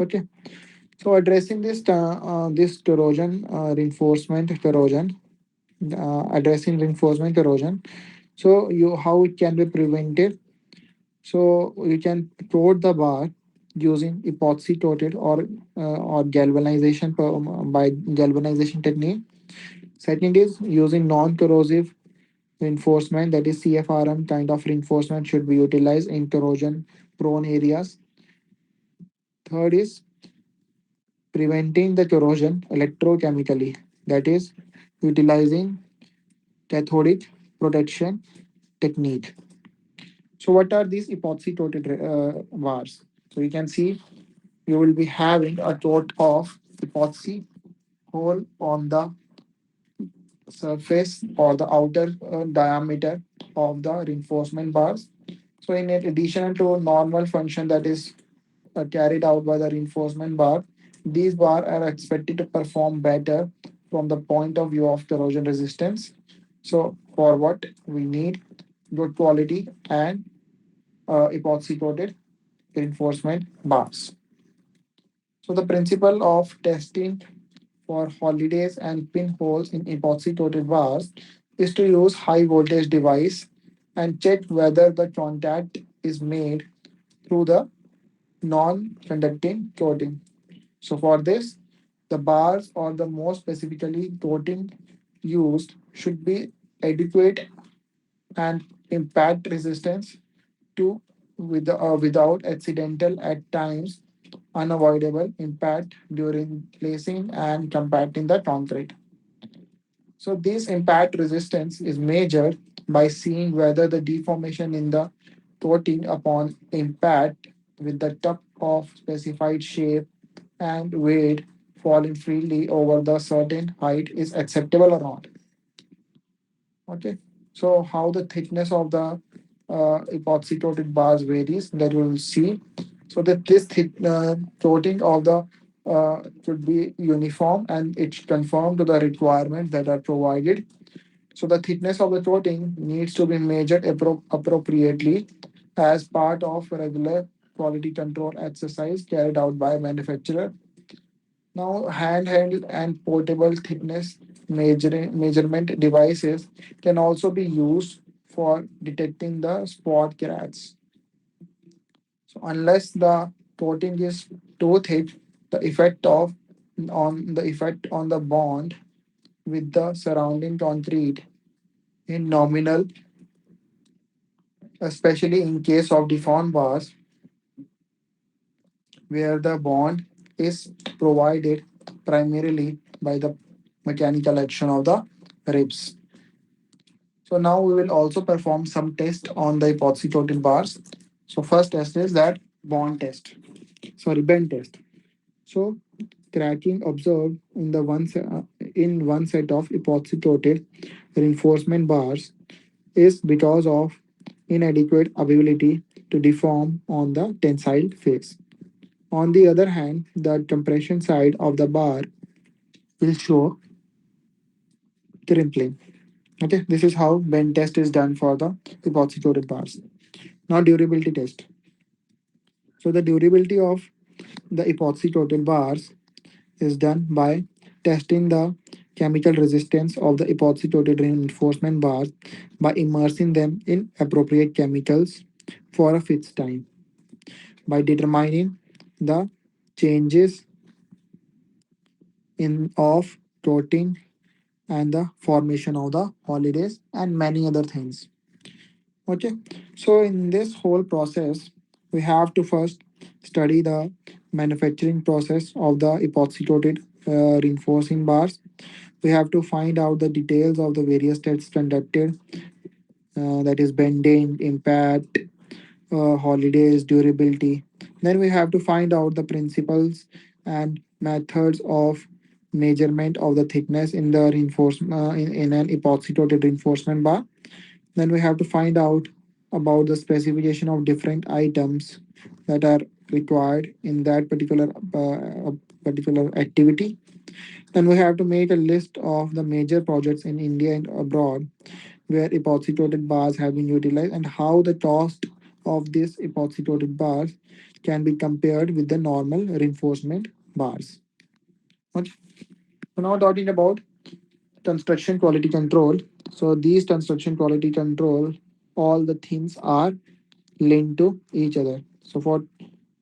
Okay, so addressing this corrosion reinforcement corrosion, addressing reinforcement corrosion. So you how it can be prevented. So you can coat the bar using epoxy coated or galvanization by galvanization technique. Second is using non-corrosive reinforcement, that is CFRM kind of reinforcement should be utilized in corrosion prone areas. Third is preventing the corrosion electrochemically, that is utilizing cathodic protection technique. So what are these epoxy coated bars? So you can see you will be having a coat of epoxy hole on the surface or the outer diameter of the reinforcement bars. So in addition to normal function that is carried out by the reinforcement bar, these bars are expected to perform better from the point of view of corrosion resistance. So for what we need good quality and epoxy coated reinforcement bars. So the principle of testing for holidays and pinholes in epoxy coated bars is to use high voltage device and check whether the contact is made through the non-conducting coating. So for this, the bars or the more specifically coating used should be adequate and impact resistance to without accidental at times unavoidable impact during placing and compacting the concrete. So this impact resistance is measured by seeing whether the deformation in the coating upon impact with the top of specified shape and weight falling freely over the certain height is acceptable or not. Okay. So how the thickness of the epoxy coated bars varies that we will see. So that this coating of the should be uniform and it's conform to the requirements that are provided. So the thickness of the coating needs to be measured appropriately as part of regular quality control exercise carried out by manufacturer. Now, handheld and portable thickness measurement devices can also be used for detecting the spot cracks. So, unless the coating is too thick, the effect on the bond with the surrounding concrete in nominal, especially in case of deformed bars where the bond is provided primarily by the mechanical action of the ribs. So now we will also perform some test on the epoxy coated bars. So first test is that bend test. So cracking observed in the in one set of epoxy coated reinforcement bars is because of inadequate ability to deform on the tensile face. On the other hand, the compression side of the bar will show crimpling. Okay, this is how bend test is done for the epoxy coated bars. Now durability test. So the durability of the epoxy coated bars is done by testing the chemical resistance of the epoxy coated reinforcement bars by immersing them in appropriate chemicals for a fixed time, by determining the changes in of coating and the formation of the holidays and many other things. Okay, so in this whole process, we have to first study the manufacturing process of the epoxy coated reinforcing bars. We have to find out the details of the various tests conducted, that is bending, impact, holidays, durability. Then we have to find out the principles and methods of measurement of the thickness in the reinforcement in an epoxy coated reinforcement bar. Then we have to find out about the specification of different items that are required in that particular activity. Then we have to make a list of the major projects in India and abroad where epoxy coated bars have been utilized and how the cost of these epoxy coated bars can be compared with the normal reinforcement bars. Okay. So now talking about construction quality control. So these construction quality control, all the things are linked to each other. So for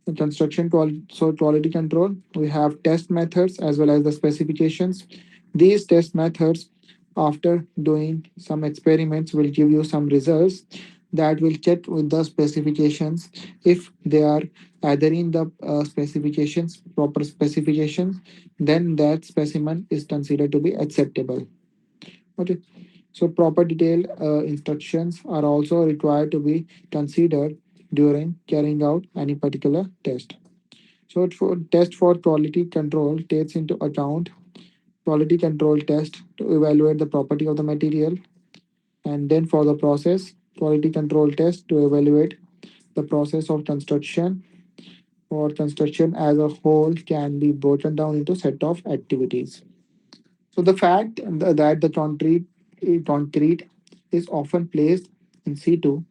the quality control, we have test methods as well as the specifications. These test methods After doing some experiments, will give you some results that will check with the specifications. If they are either in the specifications, proper specifications, then that specimen is considered to be acceptable. Okay. So proper detailed instructions are also required to be considered during carrying out any particular test. So for test for quality control takes into account quality control test to evaluate the property of the material, and then for the process quality control test to evaluate the process of construction. For construction as a whole can be broken down into set of activities. So the fact that the concrete is often placed in situ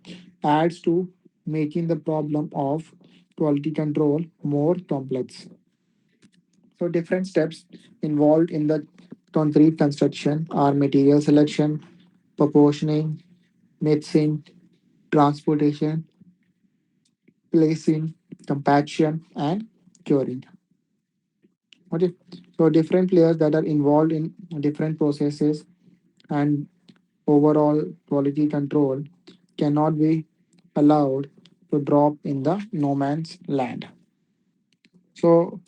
adds to making the problem of quality control more complex. So different steps involved in the concrete construction are material selection, proportioning, mixing, transportation, placing, compaction, and curing. Okay, so different players that are involved in different processes, and overall quality control cannot be allowed to drop in the no man's land. So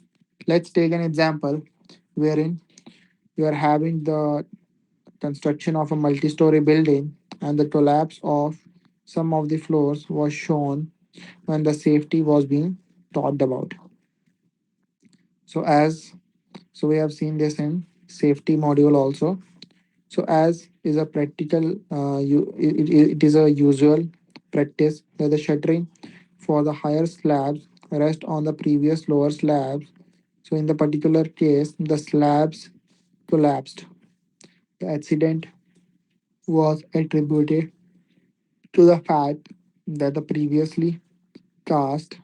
let's take an example wherein you are having the construction of a multi-story building and the collapse of some of the floors was shown when the safety was being talked about. So as so we have seen this in safety module also. So as is a practical, it is a usual practice that the shuttering for the higher slabs rest on the previous lower slabs. So in the particular case, the slabs collapsed. The accident was attributed to the fact that the previously cast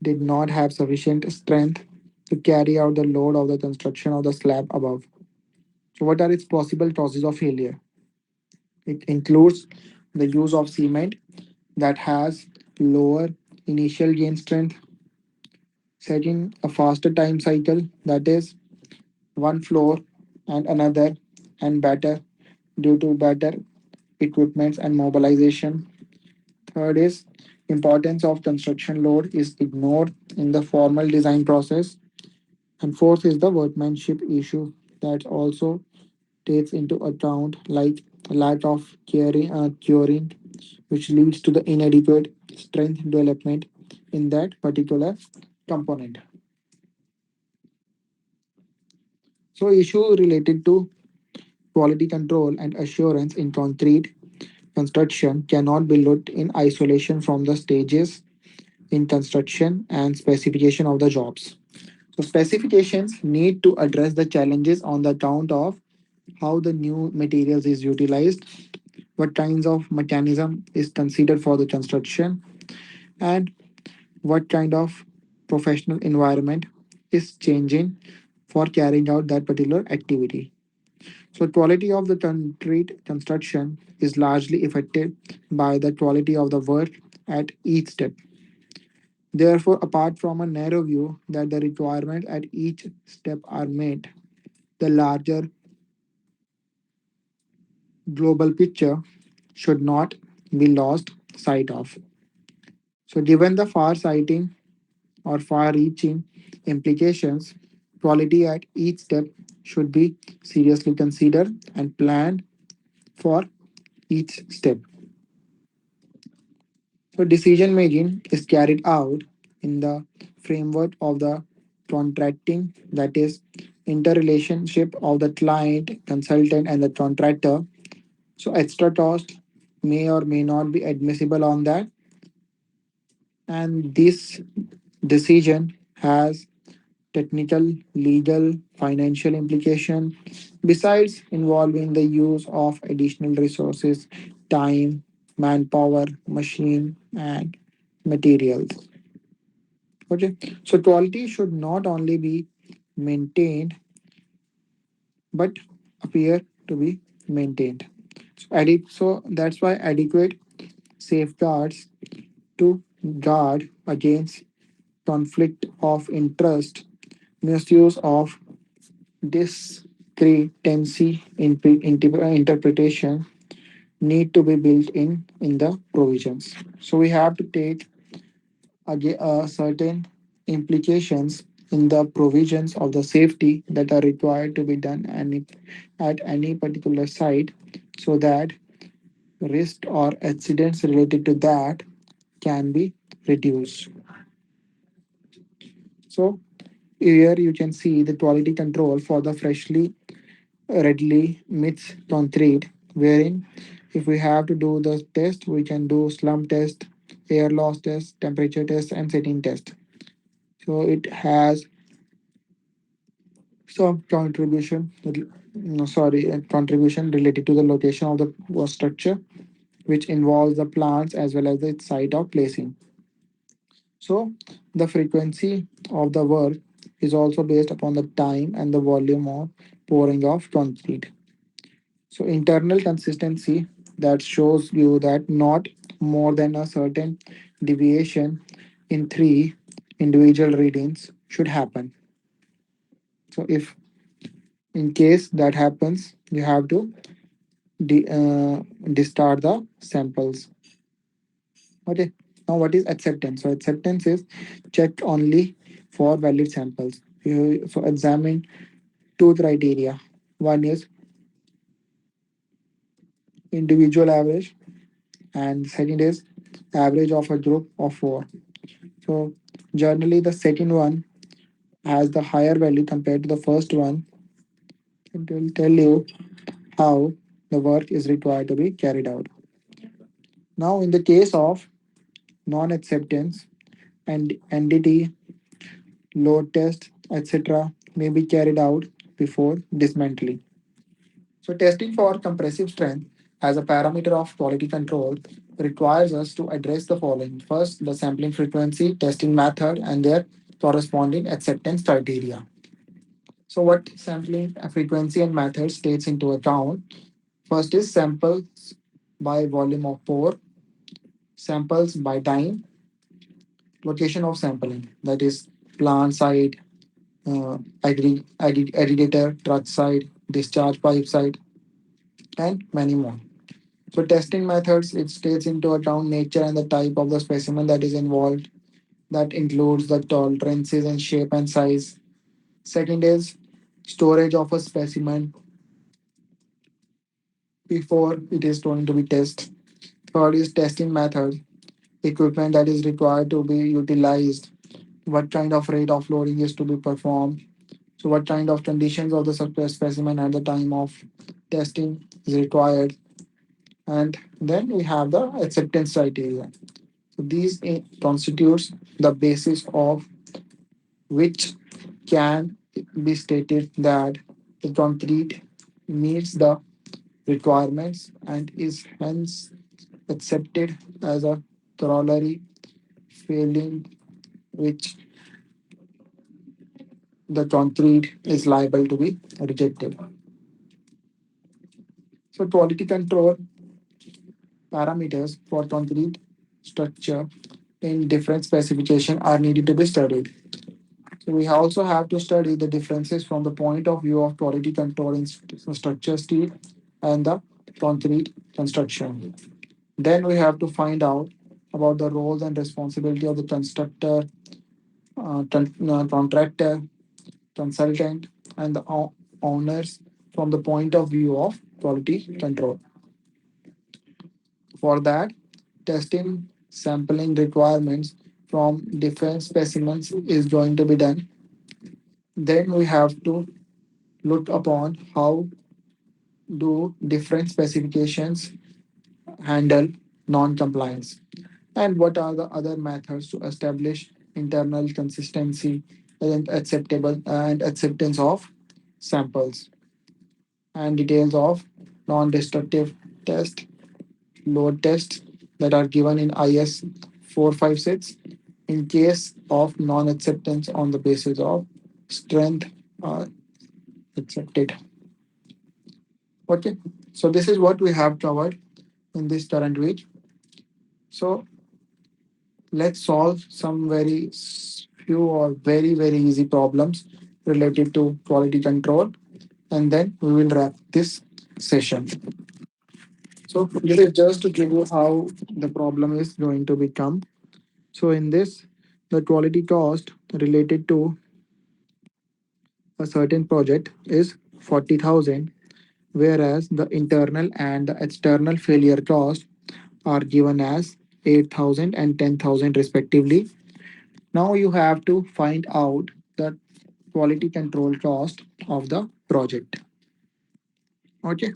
did not have sufficient strength to carry out the load of the construction of the slab above. So what are its possible causes of failure? It includes the use of cement that has lower initial gain strength, setting a faster time cycle, that is one floor and another, and better due to better equipments and mobilization. Third is importance of construction load is ignored in the formal design process. And fourth is the workmanship issue that also takes into account like lack of curing, which leads to the inadequate strength development in that particular component. So issue related to quality control and assurance in concrete construction cannot be looked in isolation from the stages in construction and specification of the jobs. So specifications need to address the challenges on the account of how the new materials is utilized, what kinds of mechanism is considered for the construction, and what kind of professional environment is changing for carrying out that particular activity. So quality of the concrete construction is largely affected by the quality of the work at each step. Therefore, apart from a narrow view that the requirements at each step are met, the larger global picture should not be lost sight of. So, given the far-sighting or far-reaching implications, quality at each step should be seriously considered and planned for each step. So, decision making is carried out in the framework of the contracting, that is, interrelationship of the client, consultant, and the contractor. So, extra cost may or may not be admissible on that, and this decision has technical, legal, financial implication, besides involving the use of additional resources, time, manpower, machine, and materials. Okay, so quality should not only be maintained but appear to be maintained. So that's why adequate safeguards to guard against conflict of interest, misuse of three 10C interpretation need to be built in the provisions. So we have to take again certain implications in the provisions of the safety that are required to be done at any particular site, so that risk or accidents related to that can be reduced. So here you can see the quality control for the freshly readily mixed concrete, wherein if we have to do the test, we can do slump test, air loss test, temperature test, and setting test. So it has some contribution, no, sorry, contribution related to the location of the structure, which involves the plants as well as the site of placing. So the frequency of the work is also based upon the time and the volume of pouring of concrete. So internal consistency that shows you that not more than a certain deviation in three individual readings should happen. So if in case that happens, you have to discard the samples. Okay. Now what is acceptance? So acceptance is check only for valid samples. You so examine two criteria. One is individual average, and second is average of a group of four. So generally the second one has the higher value compared to the first one. It will tell you how the work is required to be carried out. Now in the case of non-acceptance and entity, load test, etc. may be carried out before dismantling. So testing for compressive strength as a parameter of quality control requires us to address the following. First, the sampling frequency, testing method, and their corresponding acceptance criteria. So what sampling frequency and method takes into account? First is samples by volume of pore, samples by time, location of sampling, that is plant site, aggregator, truck site, discharge pipe site, and many more. So testing methods, it takes into account nature and the type of the specimen that is involved. That includes the tolerances and shape and size. Second is storage of a specimen before it is going to be tested. Third is testing method, equipment that is required to be utilized, what kind of rate of loading is to be performed, so what kind of conditions of the specimen at the time of testing is required, and then we have the acceptance criteria. So these constitutes the basis of which can be stated that the concrete meets the requirements and is hence accepted as a corollary, failing which the concrete is liable to be rejected. So quality control parameters for concrete structure in different specification are needed to be studied. So we also have to study the differences from the point of view of quality control in structure steel and the concrete construction. Then we have to find out about the roles and responsibility of the constructor, contractor, consultant, and the owners from the point of view of quality control. For that, testing sampling requirements from different specimens is going to be done. Then we have to look upon how do different specifications handle non-compliance, and what are the other methods to establish internal consistency and acceptable and acceptance of samples, and details of non-destructive test, load tests that are given in IS 456 in case of non-acceptance on the basis of strength are accepted. Okay, so this is what we have covered in this current week. So let's solve some few or very easy problems related to quality control. and then we will wrap this session. So this is just to give you how the problem is going to become. So in this, the quality cost related to a certain project is 40,000, whereas the internal and the external failure cost are given as 8,000 and 10,000 respectively. Now you have to find out the quality control cost of the project. Okay,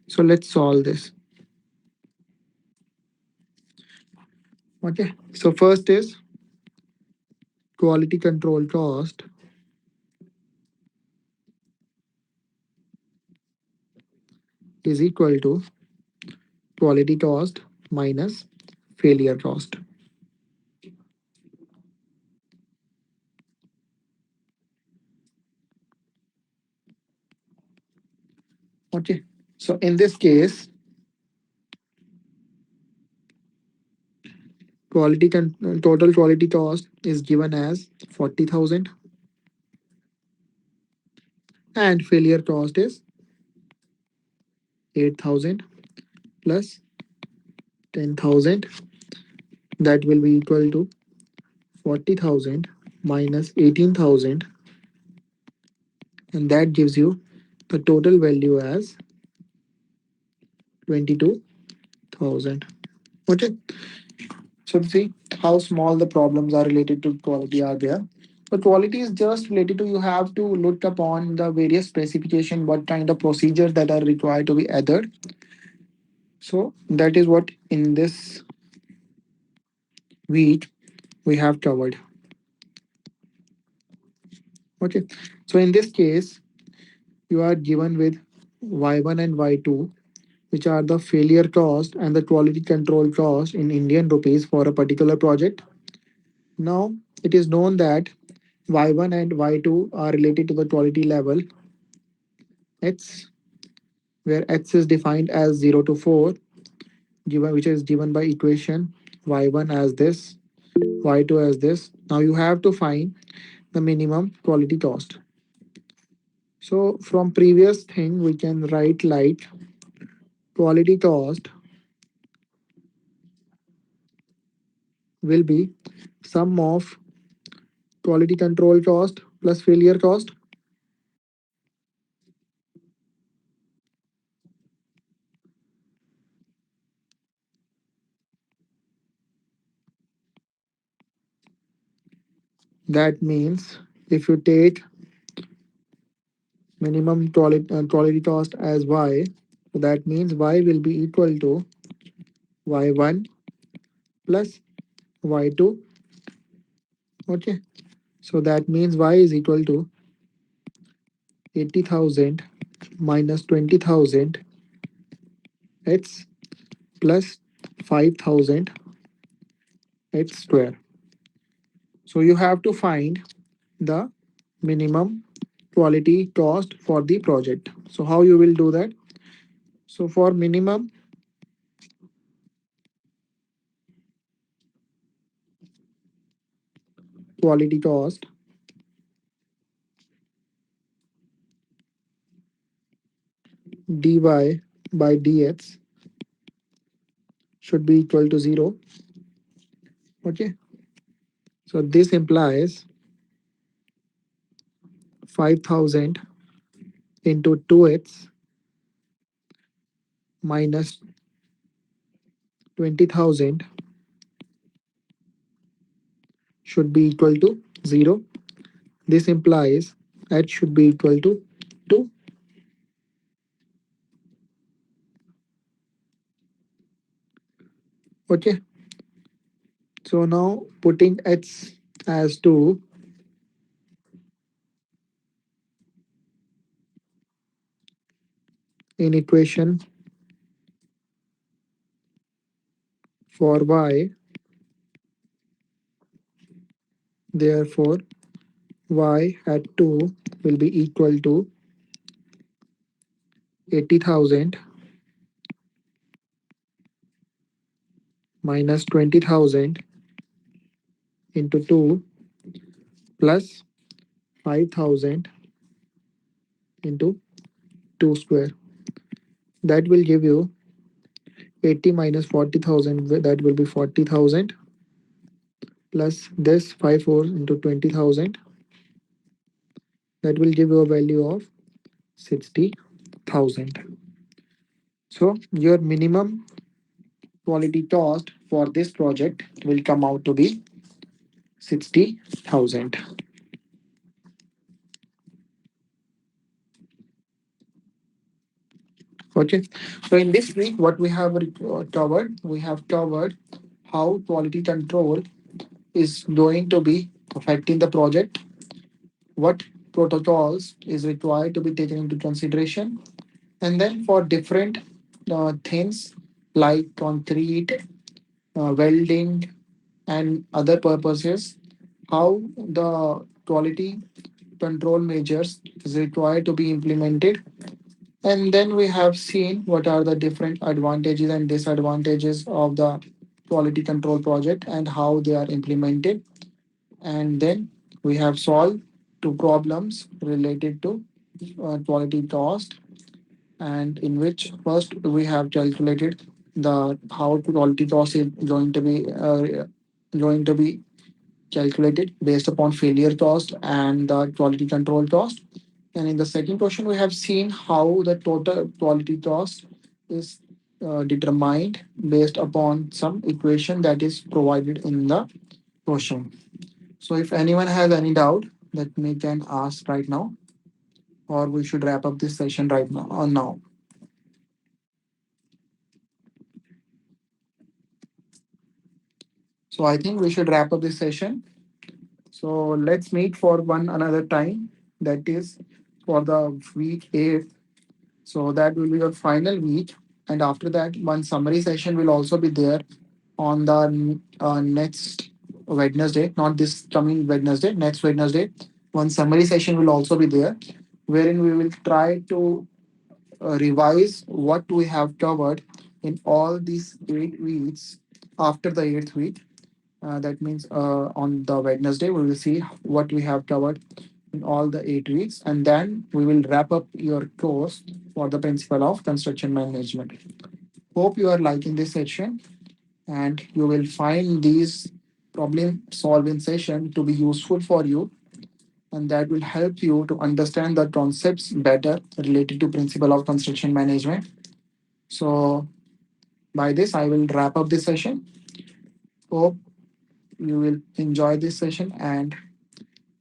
so let's solve this. Okay, so first is quality control cost is equal to quality cost minus failure cost. Okay, so in this case, total quality cost is given as 40,000 and failure cost is 8,000 plus 10,000, that will be equal to 40,000 minus 18,000, and that gives you the total value as 22,000. Okay, so see how small the problems are related to quality are there. The quality is just related to you have to look upon the various specification, what kind of procedures that are required to be added. So that is what in this week we have covered. Okay, so in this case, you are given with Y1 and Y2, which are the failure cost and the quality control cost in Indian rupees for a particular project. Now, it is known that Y1 and Y2 are related to the quality level X, where X is defined as 0 to 4, given which is given by equation Y1 as this, Y2 as this. Now you have to find the minimum quality cost. So from previous thing, we can write like quality cost will be sum of quality control cost plus failure cost. That means if you take minimum quality cost as y, so that means y will be equal to y1 plus y2. Okay, so that means y is equal to 80,000 minus 20,000 x plus 5,000 x square. So you have to find the minimum quality cost for the project. So how you will do that? So for minimum quality cost, dy by dx should be equal to 0. Okay, so this implies 5,000 into 2x minus 20,000 should be equal to 0. This implies h should be equal to 2. Okay, so now putting h as 2 in equation for y, therefore y at 2 will be equal to 80,000 minus 20,000 into 2 plus 5,000 into 2 square. That will give you 80 minus 40,000. That will be 40,000 plus this 5 4 into 20,000. That will give you a value of 60,000. So your minimum quality cost for this project will come out to be 60,000. Okay. So in this week, what we have covered, we have covered how quality control is going to be affecting the project, what protocols is required to be taken into consideration, and then for different things like concrete, welding, and other purposes, how the quality control measures is required to be implemented. And then we have seen what are the different advantages and disadvantages of the quality control project and how they are implemented. And then we have solved two problems related to quality cost, and in which first we have calculated the how quality cost is going to be calculated based upon failure cost and the quality control cost. And in the second question, we have seen how the total quality cost is determined based upon some equation that is provided in the question. So if anyone has any doubt, that me can ask right now, or we should wrap up this session right now or now. So I think we should wrap up this session. So let's meet for one another time. That is for the week 8. So that will be your final week. And after that, one summary session will also be there on the next Wednesday, not this coming Wednesday, next Wednesday. One summary session will also be there, wherein we will try to revise what we have covered in all these 8 weeks after the eighth week. That means on the Wednesday, we will see what we have covered in all the 8 weeks, and then we will wrap up your course for the principle of construction management. Hope you are liking this session and you will find these problem solving session to be useful for you, and that will help you to understand the concepts better related to principle of construction management. So by this, I will wrap up this session. Hope you will enjoy this session and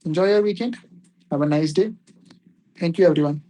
enjoy your weekend. Have a nice day. Thank you, everyone.